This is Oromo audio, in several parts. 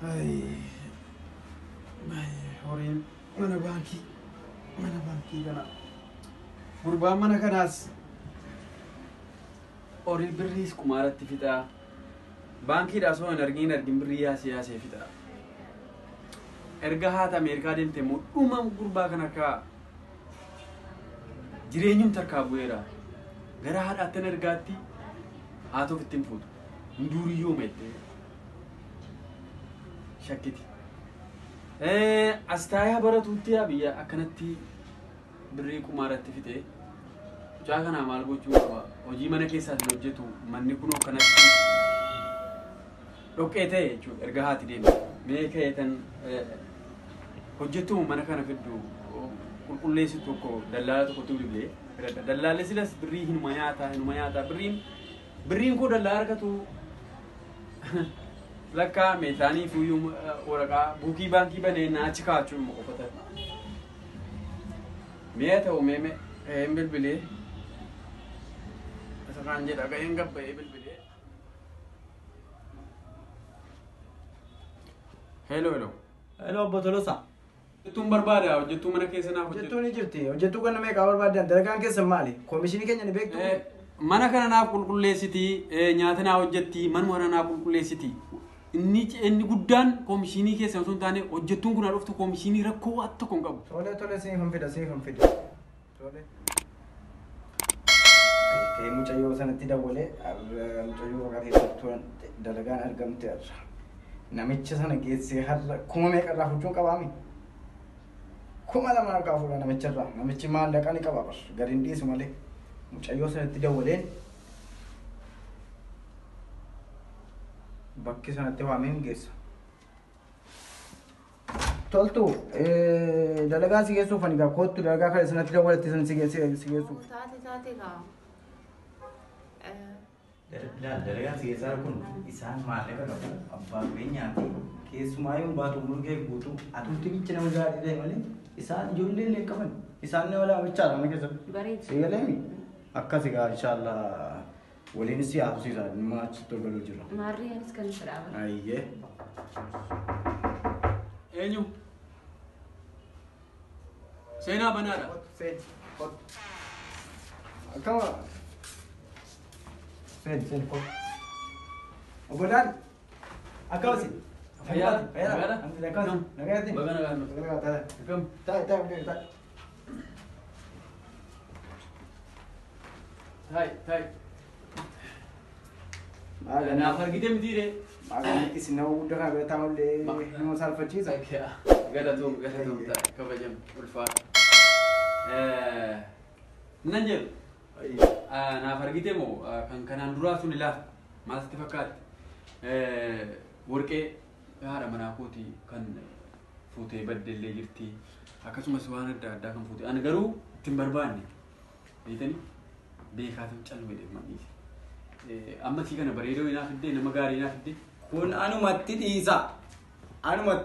Ay, horiin mana baankii kana gurbaan mana kanaas horii birriis kumaaratti fixaa baankiidhaa osoo hin argin birrii yaasee fixaa erga haata Ameerikaa deemte immoo dhuma gurbaa kana akka jireenyum tarkaa bu'eera gara haadhaatti ergaatti haatoof ittiin fuutu hunduriyyoo meettee shakkiti astaayaa baratuutti biyya akkanatti birrii kumaaratti fixee mucaa kanaa maal gochuu qaba hojii mana keessaatiin hojjetu manni kunoo kanatti dhoqqee ta'e jechuudha erga haati deemte mee ka'eetan hojjetu mana kana fiddu qulqulleessitu tokko dallaala tokkotu bilbilee dallaalee silas birrii hinuma nyaataa birriin koo dallaa argatu lakka meetaanii fuyyuu waraqaa buukii baankii baneenaa achi kaa'achuun immoo qofata mee ta'u mee hin bilbilee isa kaan jedha ga'een gabba'ee bilbilee hello Botolosa. hojjettuun barbaada hojjettuu mana keessa naaf hojjettuu ni jirti hojjettuu kan meeqaa barbaadan dalagaan keessa maali koomishinii keenya ni beektu mana kana naaf qulqulleessiti nyaata naa hojjetti manuma kana naaf qulqulleessiti inni guddaan koomishinii keessa osoo hin taane hojjettuun kun dhuftu koomishinii rakkoo waan tokko hin qabu. Tole siin kan fida. Tole. Mucayyoo sanatti dabalee mucayyoo qabeeffatuun dalagaan argamte irra. Namicha sana geessee har'a kuma meeqa irraa fuudhuun qabaami? Kuma lama harkaa fuudha namicha irraa. Namichi maallaqa ni qaba gadi dhiisu malee. Mucayyoo sanatti dabaleen bakki sanatti waameen geessa. Toltu dalagaa si geessuuf ani kootu dalagaa kana sanatti dabalatti san si geessuuf. Taate kaa. Dalagaa si geessaa kun isaan maallaqa qabu abbaa beenyaati keessumaa yoo baatu murgee guutuu atuutti bicha nama gaarii ta'e malee isaan ijoollee illee qaban isaan ne wala bichaadha mana keessatti. Bareedu. Si galeemi akkasi gaa inshaallah waliin si haasofsiisa dhimma achitti galuu jira. Maarriyaanis kan isa dhaabata. Ayyee. Eenyu? Seenaa banaadha. Akkama. Seen kot. Obolaan. Akkasi. Fayyaadha. Nagaatti. Baga nagaan. Akkam. Taa'e. Taa'e. Naaf argite mitiire. Maqaan isin nama guddaa kana bira taa'ullee nama saalfachiisa. Galatoom kabajam ulfaata. Nan jedhu naaf argite moo kan kanaan duraa sun ilaaf maal sitti fakkaate warqee haadha manaa kooti kan fuutee baddellee jirti akkasumas waan adda addaa kan fuute ani garuu ittiin barbaanne beekanii beekaatu callume deemanii amma si kana bareedoo inaaf iddee nama gaarii inaaf iddee kun anumatti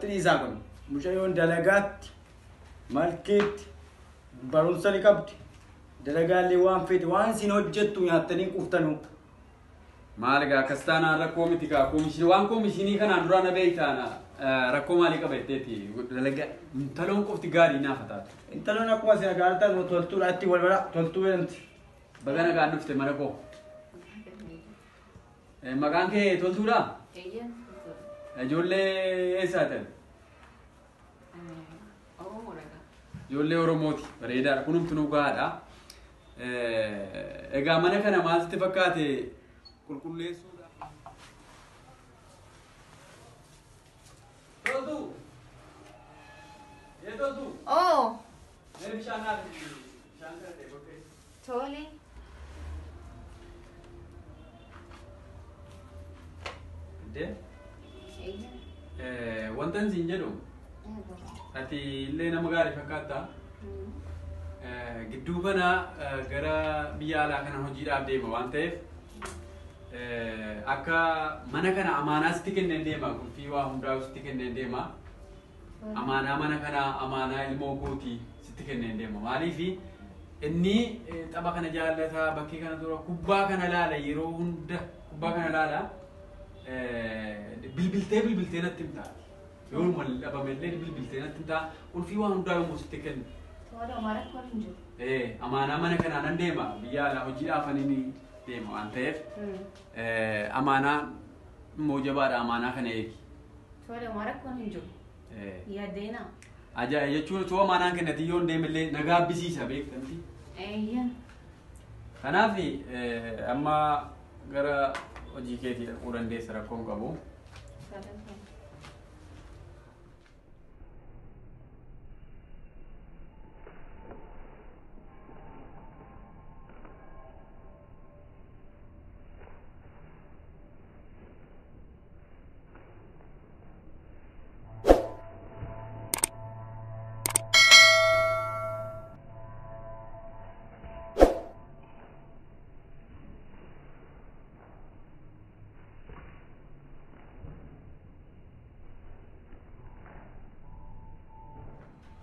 dhiisaa kun mucayyoon dalagaatti malkeetti barumsa ni qabdi dalagaallee waan fedhe waan isin hojjettu nyaattanii quuftanuu maal egaa akkas taanaan rakkoo miti kaa waan koomishinii kanaan duraa na beektaana rakkoo maalii qabatteeti dalagaa intaloon qofti gaarii naaf taatu. Intaloon akkuma isin agartan toltuudha itti wal bara toltuu jedhamti. Baga nagaan dhufte mana koo. Maqaan kee toltuudha? Ijoollee eessaati? Ijoollee Oromooti bareedaadha kunumtuu gahaadha. Egaa mana kana maal sitti fakkaate qulqulleessuudha. Toltu! Toltu! Oh! Bishaan naaf bishaan kana ta'e bakkee. Tole. Wantan siin jedhu ati illee nama gaarii fakkaata. Gidduu kana gara biyya alaa kana hojiidhaaf deema waan ta'eef akka mana kana amaanaa sitti kenneen deema qulfii waa hundaa sitti kenneen deema. Amaanaa mana kana amaanaa ilmoo kootii sitti kenneen deema maaliifi inni tapha kana jaallata bakkee kana tura kubbaa kana laala yeroo hunda kubbaa kana laala bilbiltee natti himta يوم ولا بملي بالبلتين تنتا وفي واحد دايم مستكن Tuwaadha Amaara kun hin jiru. amaanaa mana kanaan deema biyya alaa hojiidhaaf ani deema waan ta'eef amaanaa immoo jabaadha amaanaa kana eegi. Tuwaadha Amaara kun hin jiru. Yaaddeena. Ajaa'iba jechuun osoo amaanaan kennati yoo deemallee nagaa bisiisa beektamti. Eeyyan. Kanaaf amma gara hojii keetii dhaquu dandeessa rakkoon qabu.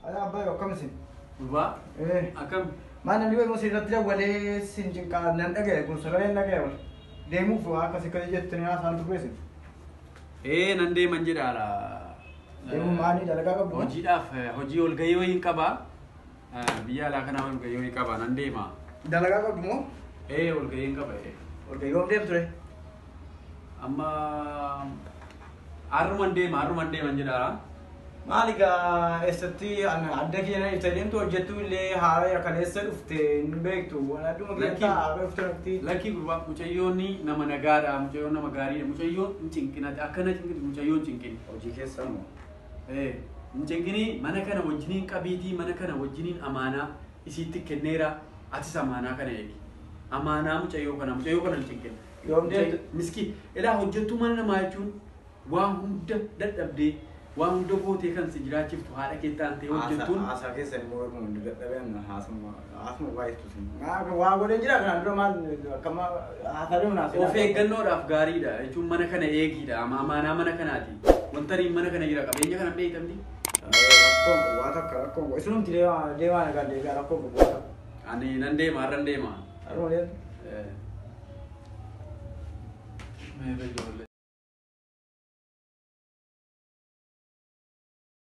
Ada abba yo kam sin. Duba akkam Mana liwe mo sirratti dawwale sin jinqa nan dhagaye kun sagalee dhagaye wal. Deemuuf akka si kale jettanii haasaan turreesin. nan deeman jedhaala. Deemu maali dalagaa qabdu? Hojiidhaaf hojii ol gahii wayii qaba. Biyya alaa kanaa ol gahii wayii qaba nan deema. Dalagaa qabdu moo? Ol gahii qaba. Okey, yoom deemtu ture? Amma harruman deeman jedhaala. Maali gaa eessatti adda keenya ibsa deemtu hojjettu illee haala kaleessa dhufte hin beektu. Adduma keessa haala dhufte dhufti. Lakkii gurbaa mucayyoonni nama nagaadha, mucayyoon nama gaariidha, mucayyoon hin cinqinati akkana cinqiti mucayyoon cinqini. Hojii keessa moo? Hin cinqini mana kana wajjiniin qabiitii mana kana wajjiniin amaanaa isiitti kenneera atis amaanaa kana eegi. Amaanaa mucayyoo kana hin cinqini. Yoom deemtu? Miski ilaa hojjettuu mana namaa jechuun waan hunda dadhabdee waan hunda gootee kan si jiraachiftu haadha kee taantee hojjettuun. Haasaa keessa immoo hundi dadhabeen haasuma baay'eetu sin. Waa godhee jira kanaan dura maal akkama haasaa deemu naasii. Of eeggannoodhaaf gaariidha jechuun mana kana eegiidha amaanaa mana kanaati. Wanta mana kana jira qabeenya kana beektamti. Rakkoon waa takka rakkoon isinumti deemaa nagaan deebi'a rakkoon waa takka. Ani nan deema har'an deema. Haruma deemtu?